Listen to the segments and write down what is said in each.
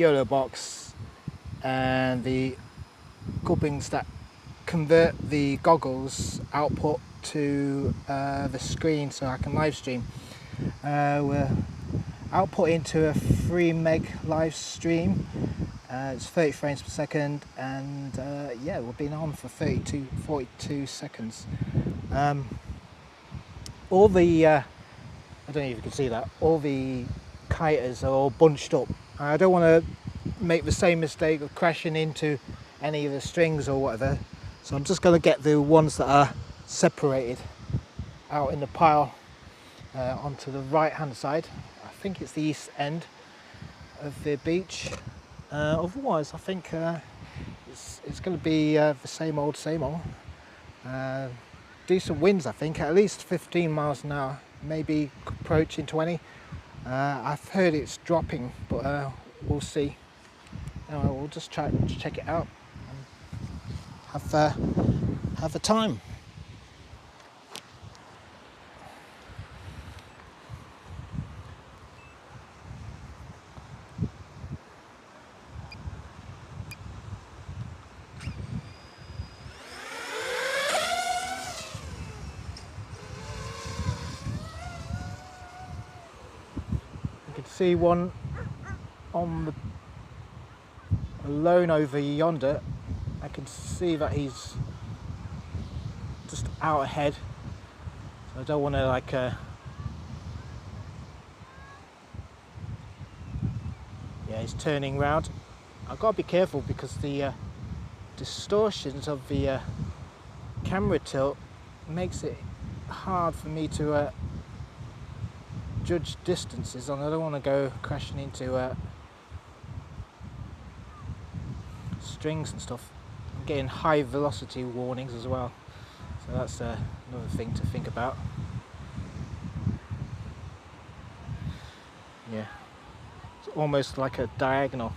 Yolobox and the couplings that convert the goggles output to the screen so I can live stream. We're output into a 3 meg live stream. It's 30 frames per second, and yeah, we've been on for 42 seconds. All the I don't know if you can see that, all the kiters are all bunched up. I don't want to make the same mistake of crashing into any of the strings or whatever, so I'm just going to get the ones that are separated out in the pile onto the right hand side. I think it's the east end of the beach. Otherwise I think it's going to be the same old. Decent winds, I think, at least 15 miles an hour, maybe approaching 20. I've heard it's dropping, but we'll see. We'll just try to check it out and have a time. See one on the alone over yonder. I can see that he's just out ahead, so I don't want to like yeah, he's turning round. I've got to be careful because the distortions of the camera tilt makes it hard for me to judge distances, and I don't want to go crashing into strings and stuff. I'm getting high velocity warnings as well, so that's another thing to think about. Yeah, it's almost like a diagonal.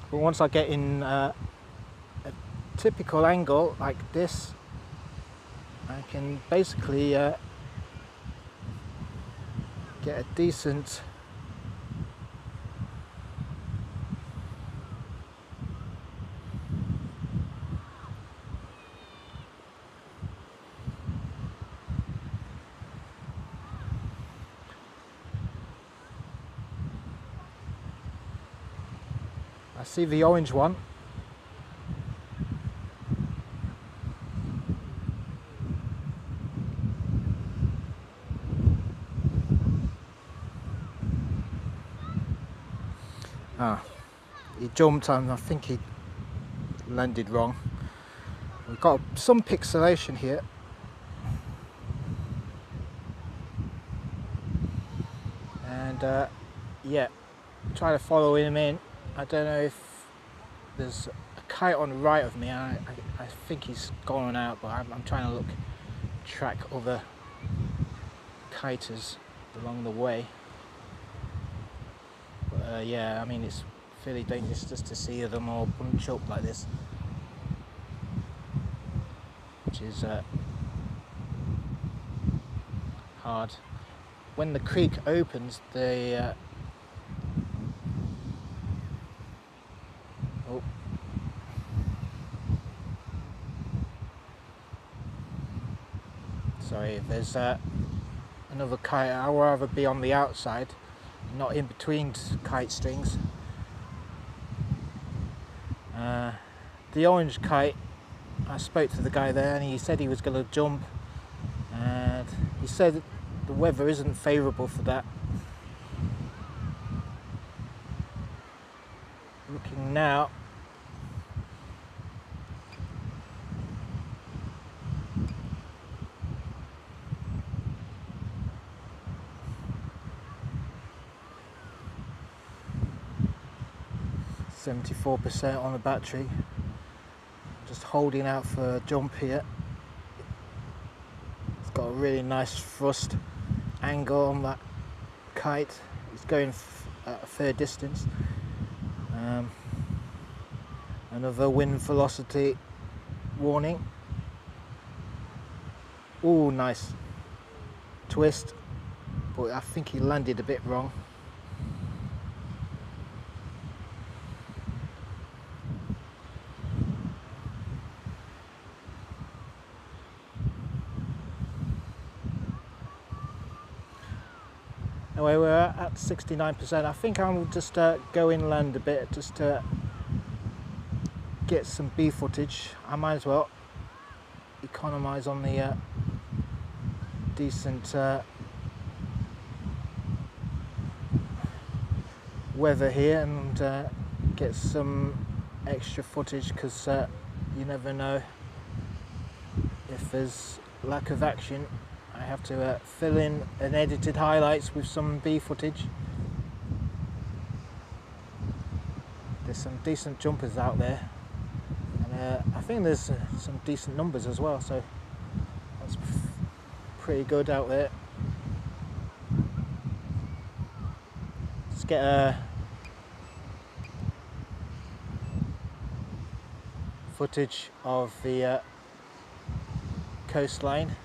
But once I get in typical angle like this, I can basically get a decent I see the orange one. He jumped and I think he landed wrong. We've got some pixelation here. And yeah, try to follow him in. I don't know if there's a kite on the right of me. I think he's gone out, but I'm trying to track other kiters along the way. But yeah, I mean, it's fairly dangerous just to see them all bunch up like this, which is hard. When the creek opens, they oh, sorry, there's another kite. I'd rather be on the outside, not in between kite strings. The orange kite, I spoke to the guy there and he said he was going to jump, and he said the weather isn't favourable for that. Looking now, %74% on the battery. Just holding out for a jump here. It's got a really nice thrust angle on that kite. It's going at a fair distance. Another wind velocity warning. Oh, nice twist, but I think he landed a bit wrong. Anyway, we're at 69%. I think I'll just go inland a bit just to get some B footage. I might as well economise on the decent weather here and get some extra footage, because you never know if there's lack of action. I have to fill in an edited highlights with some B footage. There's some decent jumpers out there, and I think there's some decent numbers as well, so that's pretty good out there. Let's get a footage of the coastline.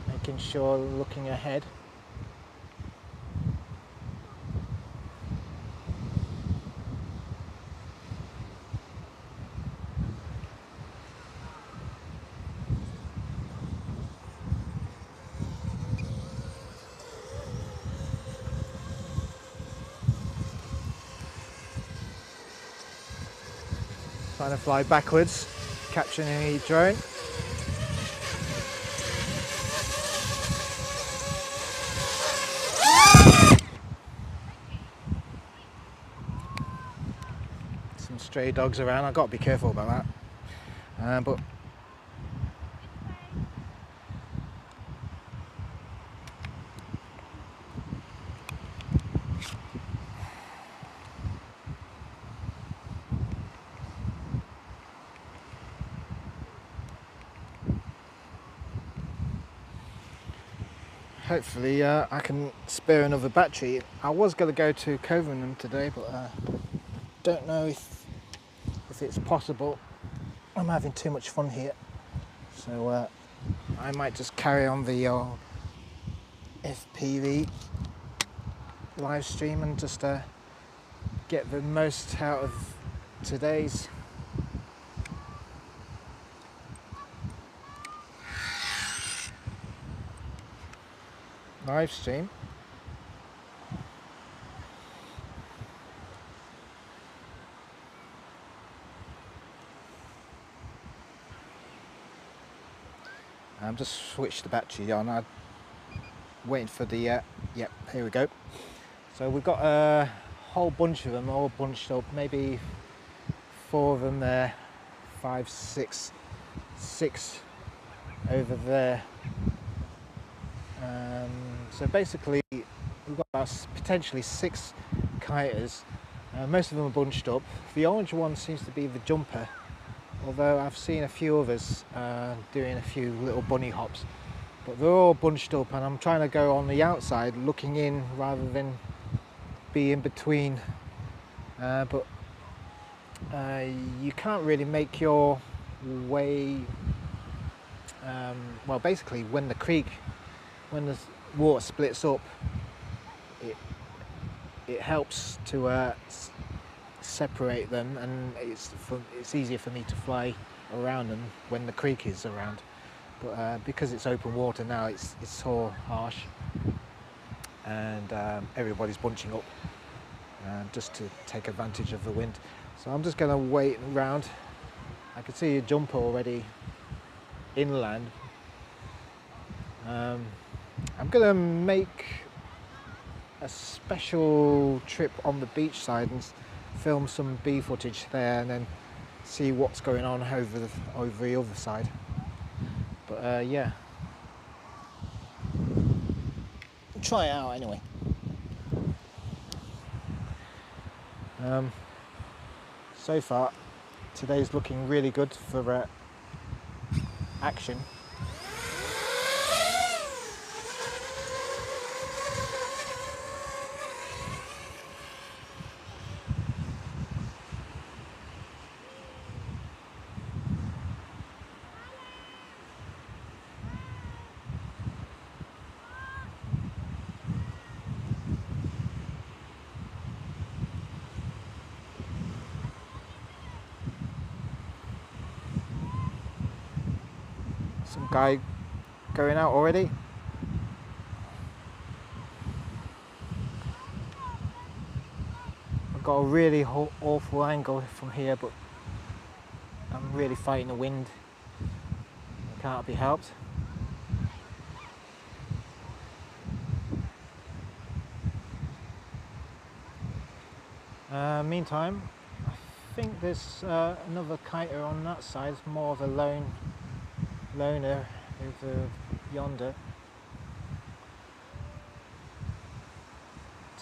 Making sure, looking ahead. Trying to fly backwards, capturing the drone. Some stray dogs around. I've got to be careful about that. But hopefully I can spare another battery. I was going to go to Covenant today, but don't know if it's possible. I'm having too much fun here, so I might just carry on the FPV live stream and just get the most out of today's live stream. I'm just switched the battery on. I'm waiting for the yep, here we go. So we've got a whole bunch of them all bunched up, maybe 4 of them there, 5, 6 over there. So basically we've got about potentially 6 kiters. Most of them are bunched up. The orange one seems to be the jumper, although I've seen a few others doing a few little bunny hops, but they're all bunched up, and I'm trying to go on the outside looking in rather than be in between, but you can't really make your way, well, basically when the water splits up, it helps to separate them, and it's easier for me to fly around them when the creek is around. But because it's open water now, it's so harsh, and everybody's bunching up just to take advantage of the wind. So I'm just going to wait around. I can see a jumper already inland. I'm going to make a special trip on the beach side and film some B footage there, and then see what's going on over the other side. But yeah, try it out anyway. So far today's looking really good for action. Some guy going out already. I've got a really awful angle from here, but I'm really fighting the wind. It can't be helped. Meantime, I think there's another kiter on that side. It's more of a loner over yonder.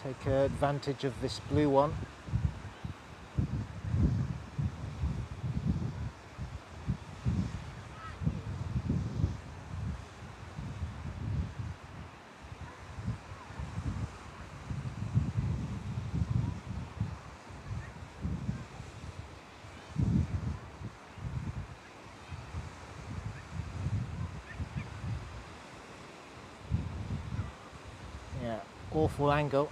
Take advantage of this blue one. Yeah, awful angle.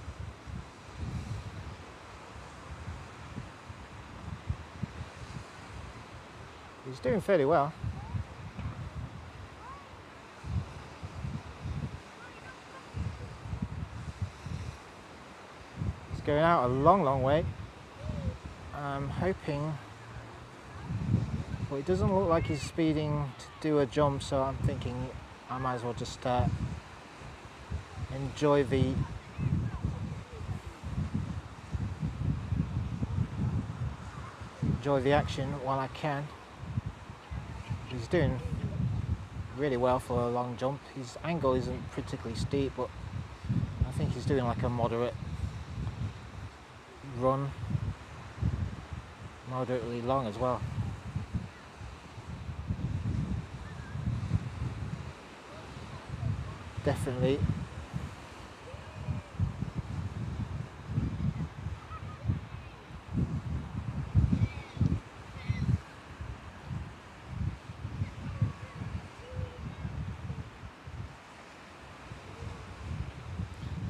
He's doing fairly well. He's going out a long way. I'm hoping, well, it doesn't look like he's speeding to do a jump, so I'm thinking I might as well just enjoy the action while I can. He's doing really well for a long jump. His angle isn't particularly steep, but I think he's doing like a moderate run, moderately long as well. Definitely.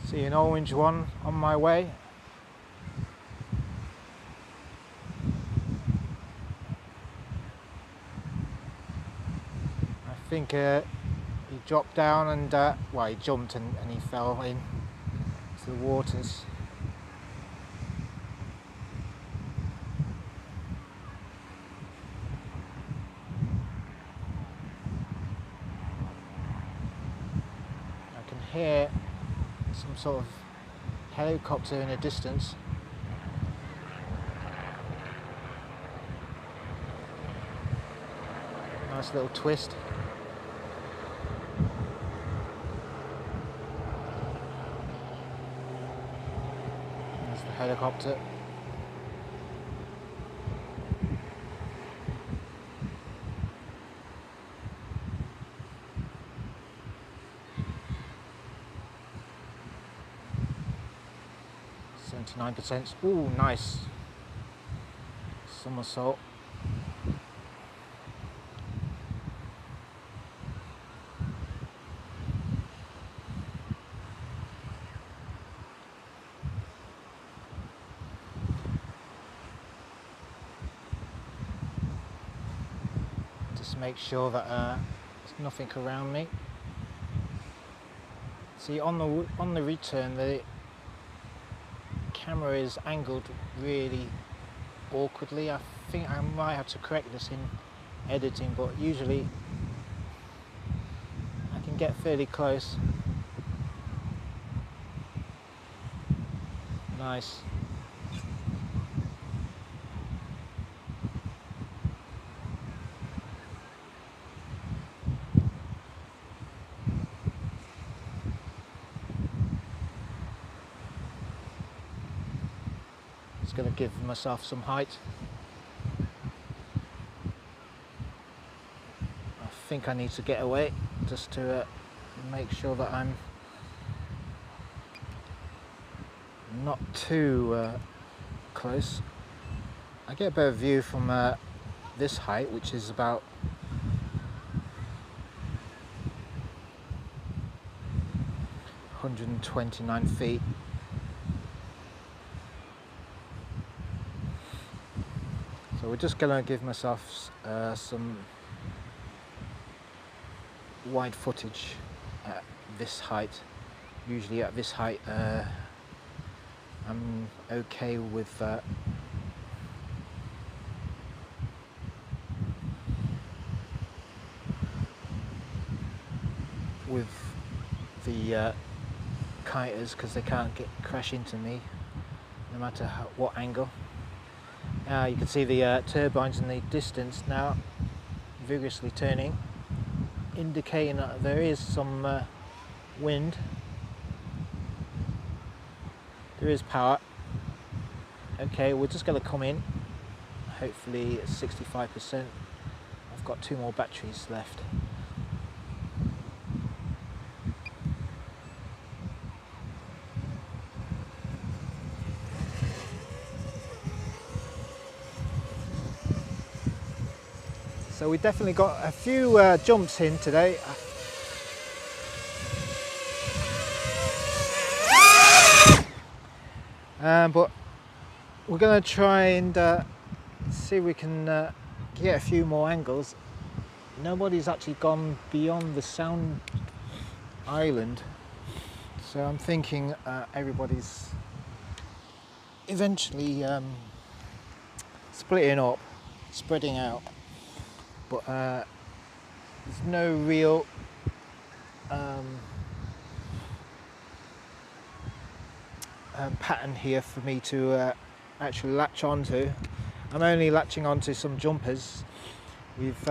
See an orange one on my way. I think he dropped down and well, he jumped and he fell in to the waters. I can hear some sort of helicopter in the distance. Nice little twist. There's the helicopter. %. Ooh, nice somersault. Just make sure that there's nothing around me. See, on the return, the camera is angled really awkwardly. I think I might have to correct this in editing, but usually I can get fairly close. Nice. Going to give myself some height. I think I need to get away just to make sure that I'm not too close. I get a better view from this height, which is about 129 feet. So we're just going to give myself some wide footage at this height. Usually at this height I'm okay with that. With the kiters, because they can't crash into me no matter what angle. Now you can see the turbines in the distance now vigorously turning, indicating that there is some wind. There is power. Okay, we're just going to come in. Hopefully it's 65%. I've got 2 more batteries left. So we definitely got a few jumps in today. But we're going to try and see if we can get a few more angles. Nobody's actually gone beyond the sound island, so I'm thinking everybody's eventually splitting up, spreading out. But there's no real pattern here for me to actually latch onto. I'm only latching onto some jumpers. We've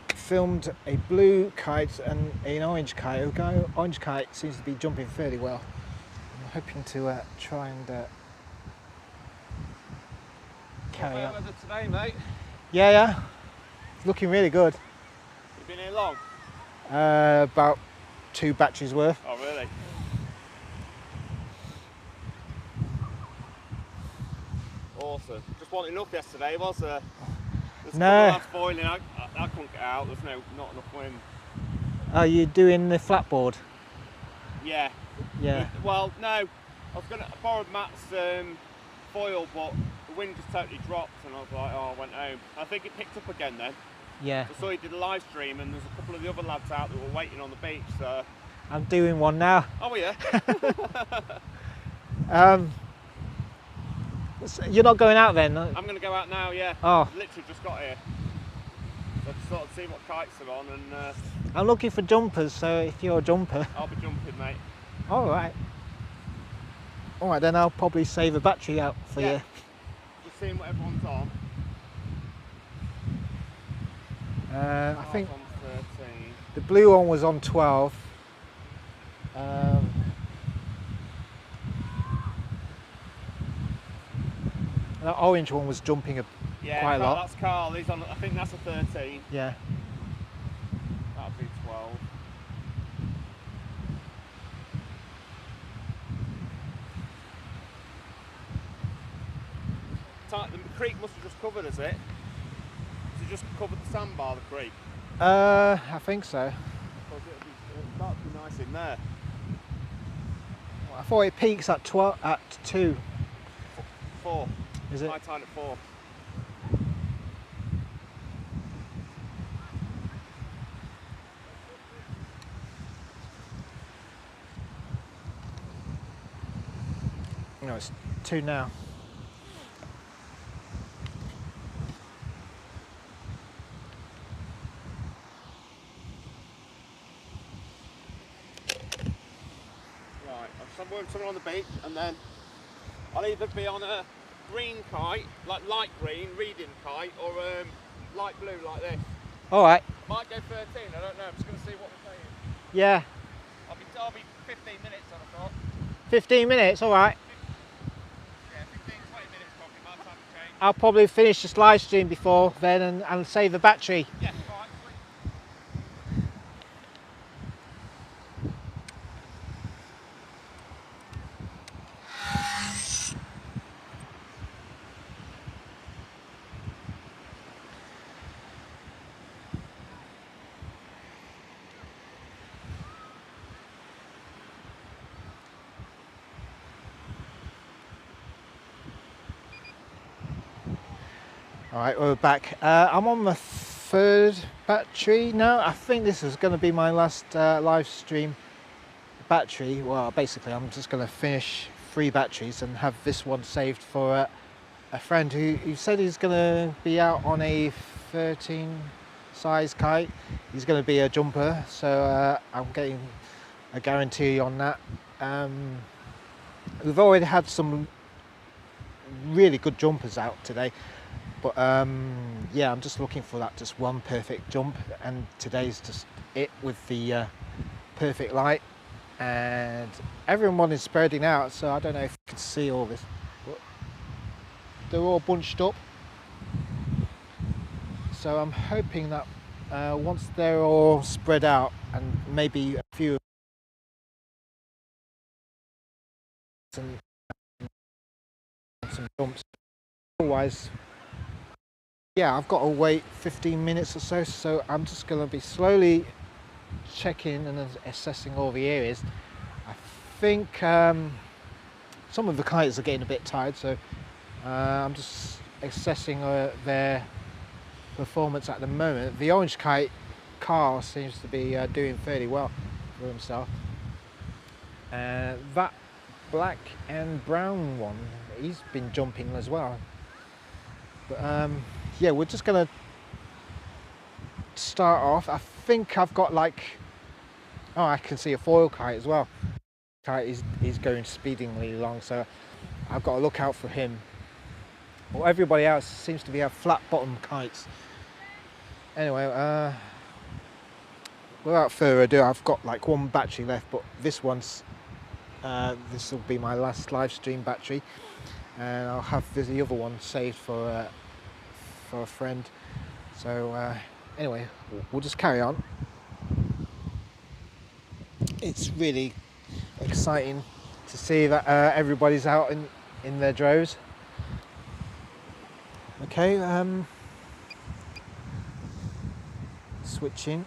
filmed a blue kite and an orange kite. The orange kite seems to be jumping fairly well. I'm hoping to try and carry on. Weather today, mate? Yeah. It's looking really good. You've been here long? About 2 batteries worth. Oh, really? Awesome. Just wasn't enough yesterday, was there? There's No. a couple of lads boiling. I couldn't get out. There's not enough wind. Are you doing the flatboard? Yeah. Yeah. Well, no. I was going to borrow Matt's foil, but the wind just totally dropped, and I was like, oh, I went home. I think it picked up again then. Yeah. So he did a live stream, and there's a couple of the other lads out that were waiting on the beach. So. I'm doing one now. Oh, yeah. So you're not going out then? I'm going to go out now, yeah. Oh. Literally just got here. So I just thought I'd see what kites are on, and I'm looking for jumpers, so if you're a jumper. I'll be jumping, mate. Alright. Alright, then I'll probably save a battery out for you. Just seeing what everyone's on. I think on 13. the blue one was on 12. That orange one was jumping quite a lot. That's Carl. He's on. I think that's a 13. Yeah. That'll be 12. The creek must have just covered, has it? Has it just covered the sandbar, the creek? I think so. Because it'll start to be nice in there. I thought it peaks at 2. 4. Is it? High tide at 4. No, it's 2 now. Right, I'm working something on the beach, and then I'll either be on a green kite, like light green, reading kite, or light blue like this. Alright. Might go 13, I don't know, I'm just going to see what we're saying. Yeah. I'll be 15 minutes on a thought. 15 minutes, alright. Yeah, 15, 20 minutes probably, by the time to change. I'll probably finish this live stream before then and save the battery. Yeah, alright, sweet. Alright, we're back. I'm on the third battery now. I think this is going to be my last live stream battery. Well, basically I'm just going to finish 3 batteries and have this one saved for a friend who said he's going to be out on a 13 size kite. He's going to be a jumper, so I'm getting a guarantee on that. We've already had some really good jumpers out today, but yeah, I'm just looking for that just one perfect jump, and today's just it with the perfect light. And everyone is spreading out, so I don't know if you can see all this, but they're all bunched up. So I'm hoping that once they're all spread out, and maybe a few and some jumps, otherwise, yeah, I've got to wait 15 minutes or so. So I'm just going to be slowly checking and assessing all the areas. I think some of the kites are getting a bit tired, so I'm just assessing their performance at the moment. The orange kite, Carl, seems to be doing fairly well for himself. That black and brown one, he's been jumping as well. But yeah, we're just gonna start off. I think I've got like, oh, I can see a foil kite as well. Kite is going speedingly along, so I've got to look out for him. Well, everybody else seems to be have flat bottom kites. Anyway, without further ado, I've got like 1 battery left, but this one's this will be my last live stream battery, and I'll have the other one saved for a friend. So anyway, we'll just carry on. It's really exciting to see that everybody's out in their droves. Okay, switching.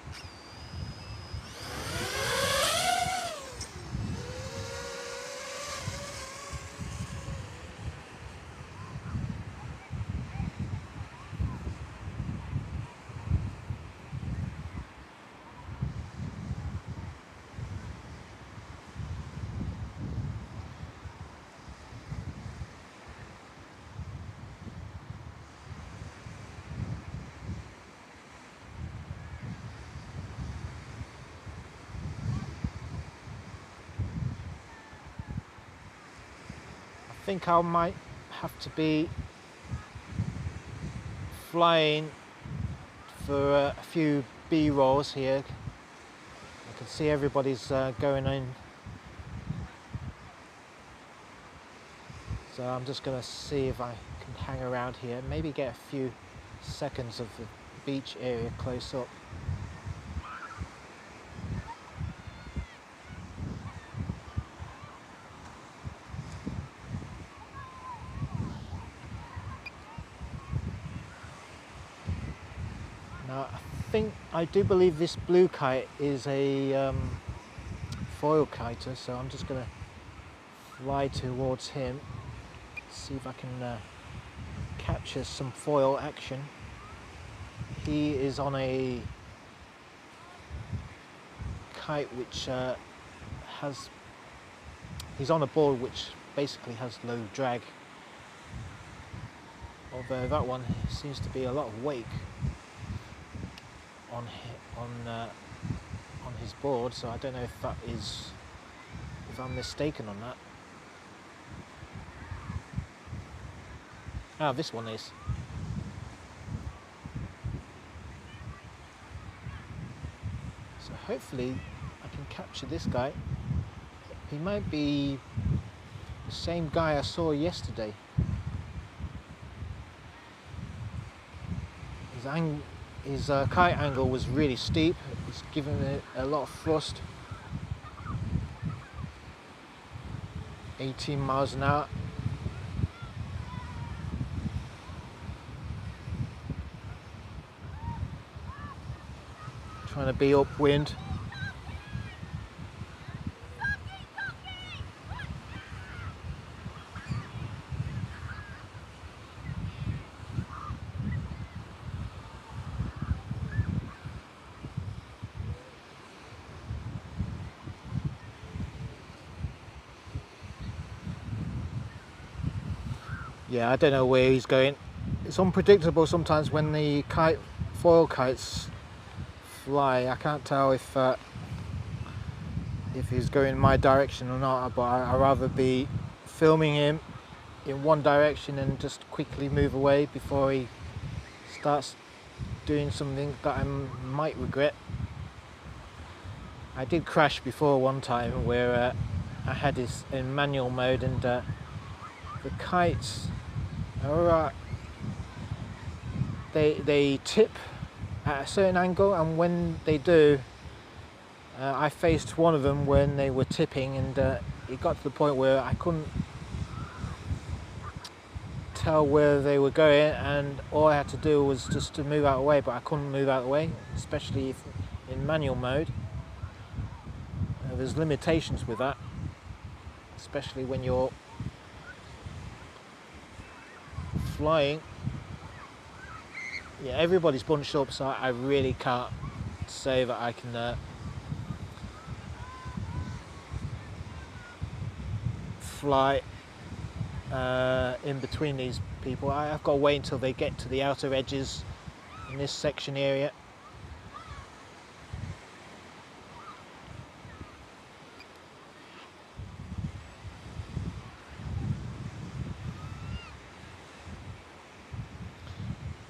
I think I might have to be flying for a few B-rolls here. I can see everybody's going in, so I'm just going to see if I can hang around here, maybe get a few seconds of the beach area close up. I do believe this blue kite is a foil kiter, so I'm just going to fly towards him, see if I can capture some foil action. He is on a kite which he's on a board which basically has low drag, although that one seems to be a lot of wake on his board, so I don't know if I'm mistaken on that. Ah, this one is. So hopefully I can capture this guy. He might be the same guy I saw yesterday. His kite angle was really steep. It's giving it a lot of thrust. 18 miles an hour. Trying to be upwind. yeah, I don't know where he's going. It's unpredictable sometimes when the foil kites fly. I can't tell if he's going my direction or not, but I'd rather be filming him in one direction and just quickly move away before he starts doing something that I might regret. I did crash before one time where I had this in manual mode, and the kites are they tip at a certain angle, and when they do, I faced one of them when they were tipping, and it got to the point where I couldn't tell where they were going, and all I had to do was just to move out of the way, but I couldn't move out of the way, especially if in manual mode. There's limitations with that, especially when you're flying. Yeah, everybody's bunched up, so I really can't say that I can fly in between these people. I've got to wait until they get to the outer edges in this section area.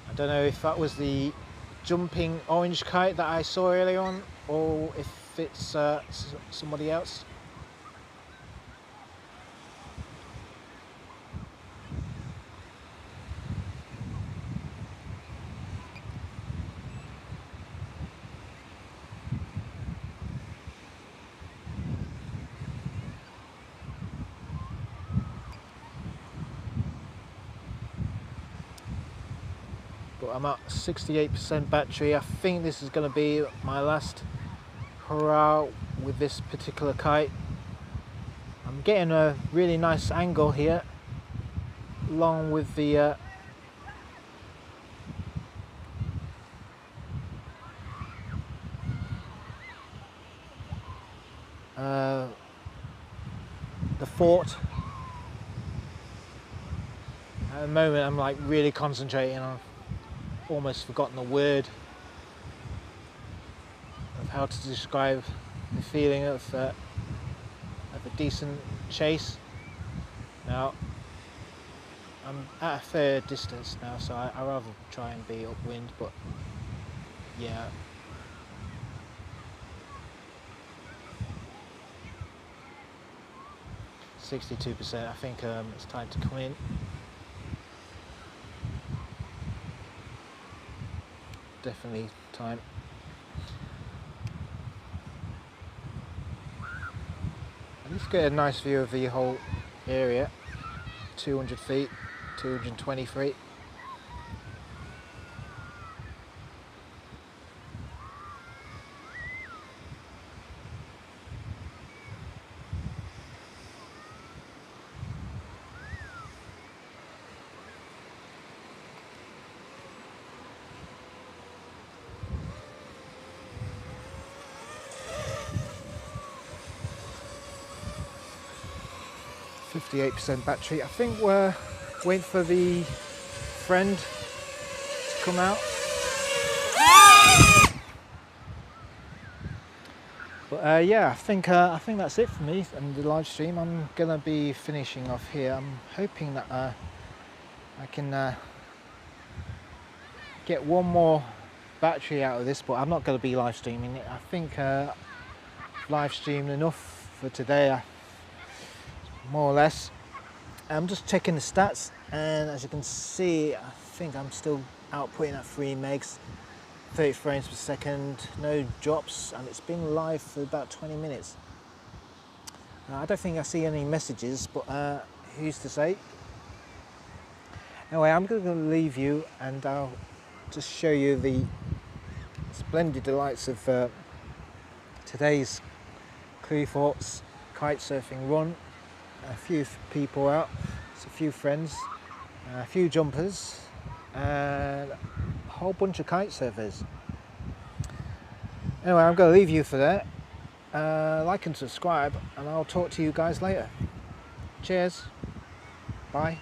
I don't know if that was the jumping orange kite that I saw earlier on, or if it's somebody else. I'm at 68% battery. I think this is going to be my last hurrah with this particular kite. I'm getting a really nice angle here, along with the fort. At the moment I'm like really concentrating on, almost forgotten the word of how to describe the feeling of a decent chase. Now I'm at a fair distance now, so I rather try and be upwind, but yeah. %. I think it's time to come in. Definitely time. Let's get a nice view of the whole area. 200 feet, 220 feet. %, battery. I think we're waiting for the friend to come out. But yeah, I think that's it for me and the live stream. I'm gonna be finishing off here. I'm hoping that I can get one more battery out of this, but I'm not going to be live streaming it. I think live streamed enough for today. More or less. I'm just checking the stats, and as you can see, I think I'm still outputting at 3 megs, 30 frames per second, no drops, and it's been live for about 20 minutes. I don't think I see any messages, but who's to say? Anyway, I'm going to leave you, and I'll just show you the splendid delights of today's Cleethorpes kite surfing run. A few people out, a few friends, a few jumpers, and a whole bunch of kite surfers. Anyway, I'm going to leave you for that. Like and subscribe, and I'll talk to you guys later. Cheers. Bye.